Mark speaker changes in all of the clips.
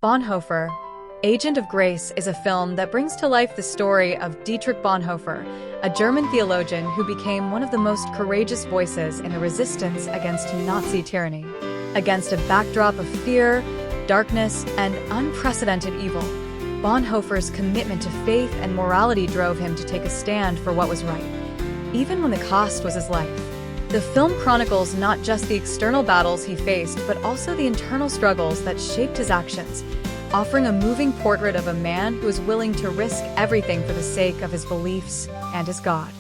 Speaker 1: Bonhoeffer, Agent of Grace is a film that brings to life the story of Dietrich Bonhoeffer, a German theologian who became one of the most courageous voices in the resistance against Nazi tyranny. Against a backdrop of fear, darkness, and unprecedented evil, Bonhoeffer's commitment to faith and morality drove him to take a stand for what was right, even when the cost was his life. The film chronicles not just the external battles he faced, but also the internal struggles that shaped his actions, offering a moving portrait of a man who was willing to risk everything for the sake of his beliefs and his God.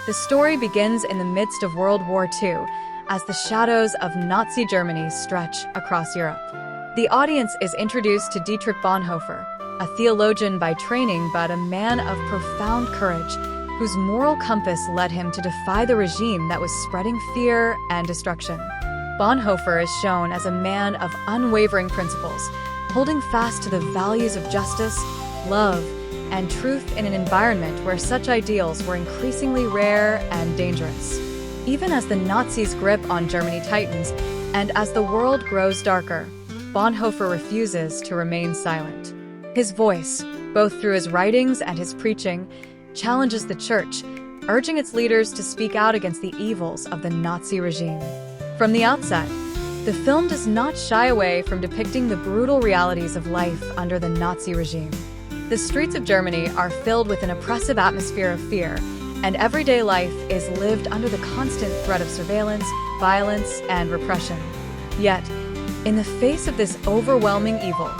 Speaker 1: The story begins in the midst of World War II, as the shadows of Nazi Germany stretch across Europe. The audience is introduced to Dietrich Bonhoeffer, a theologian by training but a man of profound courage, whose moral compass led him to defy the regime that was spreading fear and destruction. Bonhoeffer is shown as a man of unwavering principles, holding fast to the values of justice, love, and truth in an environment where such ideals were increasingly rare and dangerous. Even as the Nazis' grip on Germany tightens, and as the world grows darker, Bonhoeffer refuses to remain silent. His voice, both through his writings and his preaching, challenges the church, urging its leaders to speak out against the evils of the Nazi regime. From the outset, the film does not shy away from depicting the brutal realities of life under the Nazi regime. The streets of Germany are filled with an oppressive atmosphere of fear, and everyday life is lived under the constant threat of surveillance, violence, and repression. Yet, in the face of this overwhelming evil,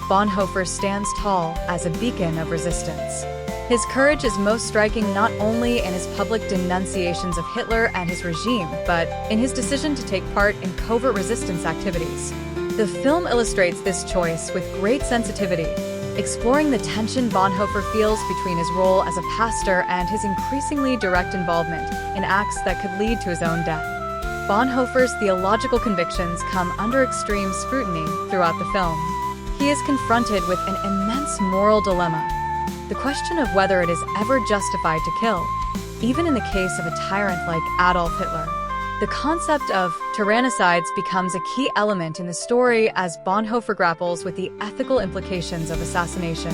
Speaker 1: Bonhoeffer stands tall as a beacon of resistance. His courage is most striking not only in his public denunciations of Hitler and his regime, but in his decision to take part in covert resistance activities. The film illustrates this choice with great sensitivity, exploring the tension Bonhoeffer feels between his role as a pastor and his increasingly direct involvement in acts that could lead to his own death. Bonhoeffer's theological convictions come under extreme scrutiny throughout the film. He is confronted with an immense moral dilemma: the question of whether it is ever justified to kill, even in the case of a tyrant like Adolf Hitler. The concept of tyrannicides becomes a key element in the story as Bonhoeffer grapples with the ethical implications of assassination.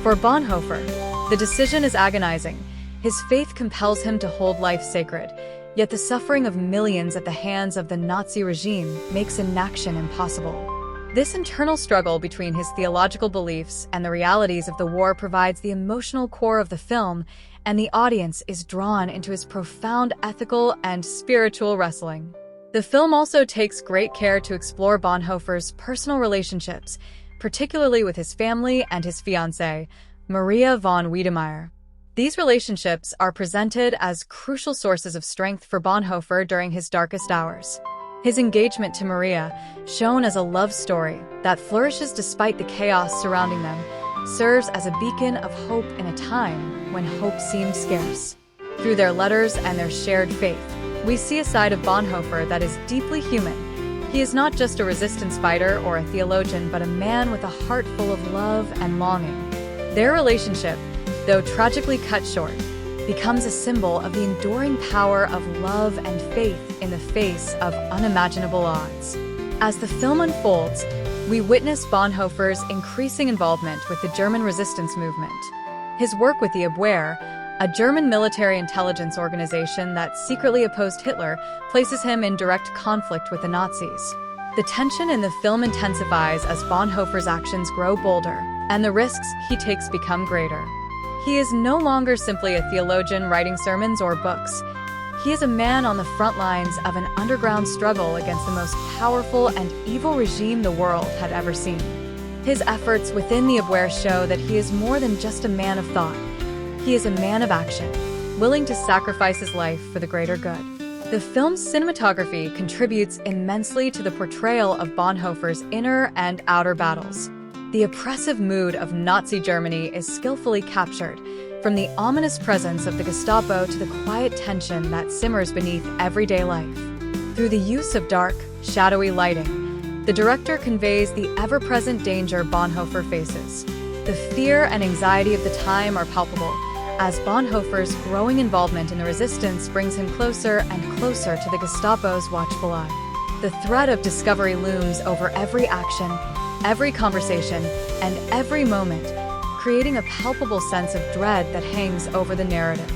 Speaker 1: For Bonhoeffer, the decision is agonizing. His faith compels him to hold life sacred, yet the suffering of millions at the hands of the Nazi regime makes inaction impossible. This internal struggle between his theological beliefs and the realities of the war provides the emotional core of the film, and the audience is drawn into his profound ethical and spiritual wrestling. The film also takes great care to explore Bonhoeffer's personal relationships, particularly with his family and his fiancée, Maria von Wiedemeyer. These relationships are presented as crucial sources of strength for Bonhoeffer during his darkest hours. His engagement to Maria, shown as a love story that flourishes despite the chaos surrounding them, serves as a beacon of hope in a time when hope seemed scarce. Through their letters and their shared faith, we see a side of Bonhoeffer that is deeply human. He is not just a resistance fighter or a theologian, but a man with a heart full of love and longing. Their relationship, though tragically cut short, becomes a symbol of the enduring power of love and faith in the face of unimaginable odds. As the film unfolds, we witness Bonhoeffer's increasing involvement with the German resistance movement. His work with the Abwehr, a German military intelligence organization that secretly opposed Hitler, places him in direct conflict with the Nazis. The tension in the film intensifies as Bonhoeffer's actions grow bolder, and the risks he takes become greater. He is no longer simply a theologian writing sermons or books. He is a man on the front lines of an underground struggle against the most powerful and evil regime the world had ever seen. His efforts within the Abwehr show that he is more than just a man of thought. He is a man of action, willing to sacrifice his life for the greater good. The film's cinematography contributes immensely to the portrayal of Bonhoeffer's inner and outer battles. The oppressive mood of Nazi Germany is skillfully captured, from the ominous presence of the Gestapo to the quiet tension that simmers beneath everyday life. Through the use of dark, shadowy lighting, the director conveys the ever-present danger Bonhoeffer faces. The fear and anxiety of the time are palpable, as Bonhoeffer's growing involvement in the resistance brings him closer and closer to the Gestapo's watchful eye. The threat of discovery looms over every action, every conversation, and every moment, creating a palpable sense of dread that hangs over the narrative.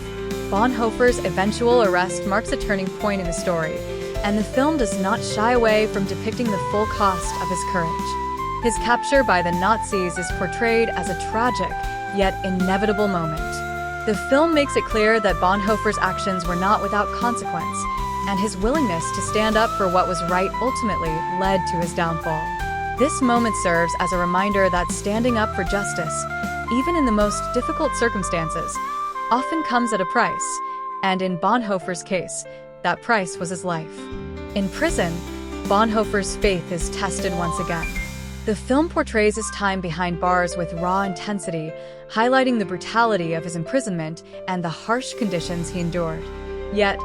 Speaker 1: Bonhoeffer's eventual arrest marks a turning point in the story, and the film does not shy away from depicting the full cost of his courage. His capture by the Nazis is portrayed as a tragic, yet inevitable moment. The film makes it clear that Bonhoeffer's actions were not without consequence, and his willingness to stand up for what was right ultimately led to his downfall. This moment serves as a reminder that standing up for justice, even in the most difficult circumstances, often comes at a price, and in Bonhoeffer's case, that price was his life. In prison, Bonhoeffer's faith is tested once again. The film portrays his time behind bars with raw intensity, highlighting the brutality of his imprisonment and the harsh conditions he endured. Yet,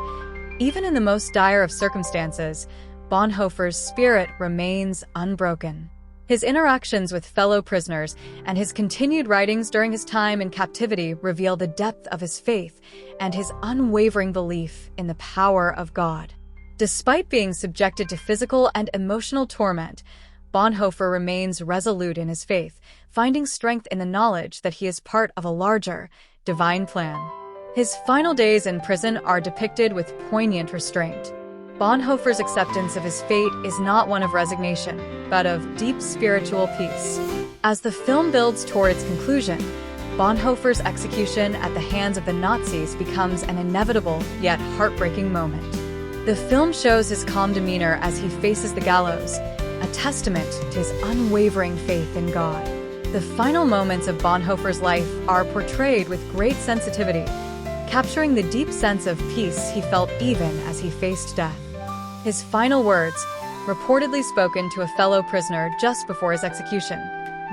Speaker 1: even in the most dire of circumstances, Bonhoeffer's spirit remains unbroken. His interactions with fellow prisoners and his continued writings during his time in captivity reveal the depth of his faith and his unwavering belief in the power of God. Despite being subjected to physical and emotional torment, Bonhoeffer remains resolute in his faith, finding strength in the knowledge that he is part of a larger, divine plan. His final days in prison are depicted with poignant restraint. Bonhoeffer's acceptance of his fate is not one of resignation, but of deep spiritual peace. As the film builds toward its conclusion, Bonhoeffer's execution at the hands of the Nazis becomes an inevitable yet heartbreaking moment. The film shows his calm demeanor as he faces the gallows, a testament to his unwavering faith in God. The final moments of Bonhoeffer's life are portrayed with great sensitivity, capturing the deep sense of peace he felt even as he faced death. His final words, reportedly spoken to a fellow prisoner just before his execution,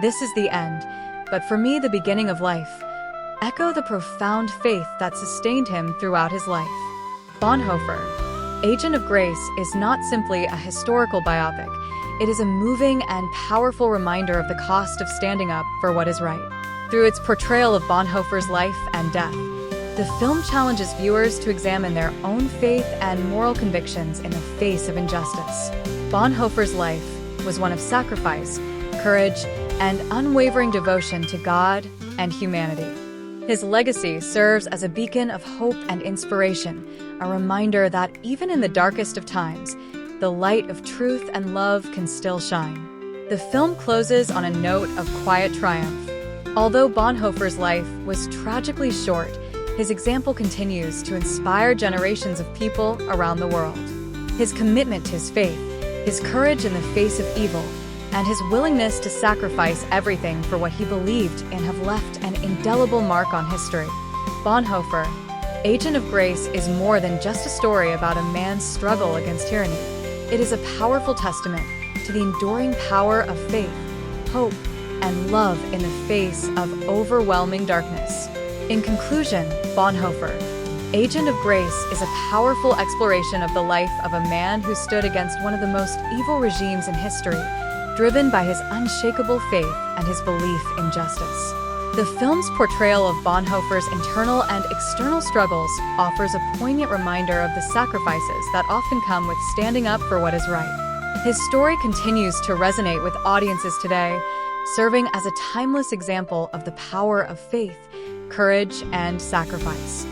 Speaker 1: "This is the end, but for me the beginning of life," echo the profound faith that sustained him throughout his life. Bonhoeffer, Agent of Grace, is not simply a historical biopic. It is a moving and powerful reminder of the cost of standing up for what is right. Through its portrayal of Bonhoeffer's life and death, the film challenges viewers to examine their own faith and moral convictions in the face of injustice. Bonhoeffer's life was one of sacrifice, courage, and unwavering devotion to God and humanity. His legacy serves as a beacon of hope and inspiration, a reminder that even in the darkest of times, the light of truth and love can still shine. The film closes on a note of quiet triumph. Although Bonhoeffer's life was tragically short, his example continues to inspire generations of people around the world. His commitment to his faith, his courage in the face of evil, and his willingness to sacrifice everything for what he believed in have left an indelible mark on history. Bonhoeffer, Agent of Grace, is more than just a story about a man's struggle against tyranny. It is a powerful testament to the enduring power of faith, hope, and love in the face of overwhelming darkness. In conclusion, Bonhoeffer, Agent of Grace, is a powerful exploration of the life of a man who stood against one of the most evil regimes in history, driven by his unshakable faith and his belief in justice. The film's portrayal of Bonhoeffer's internal and external struggles offers a poignant reminder of the sacrifices that often come with standing up for what is right. His story continues to resonate with audiences today, serving as a timeless example of the power of faith, courage, and sacrifice.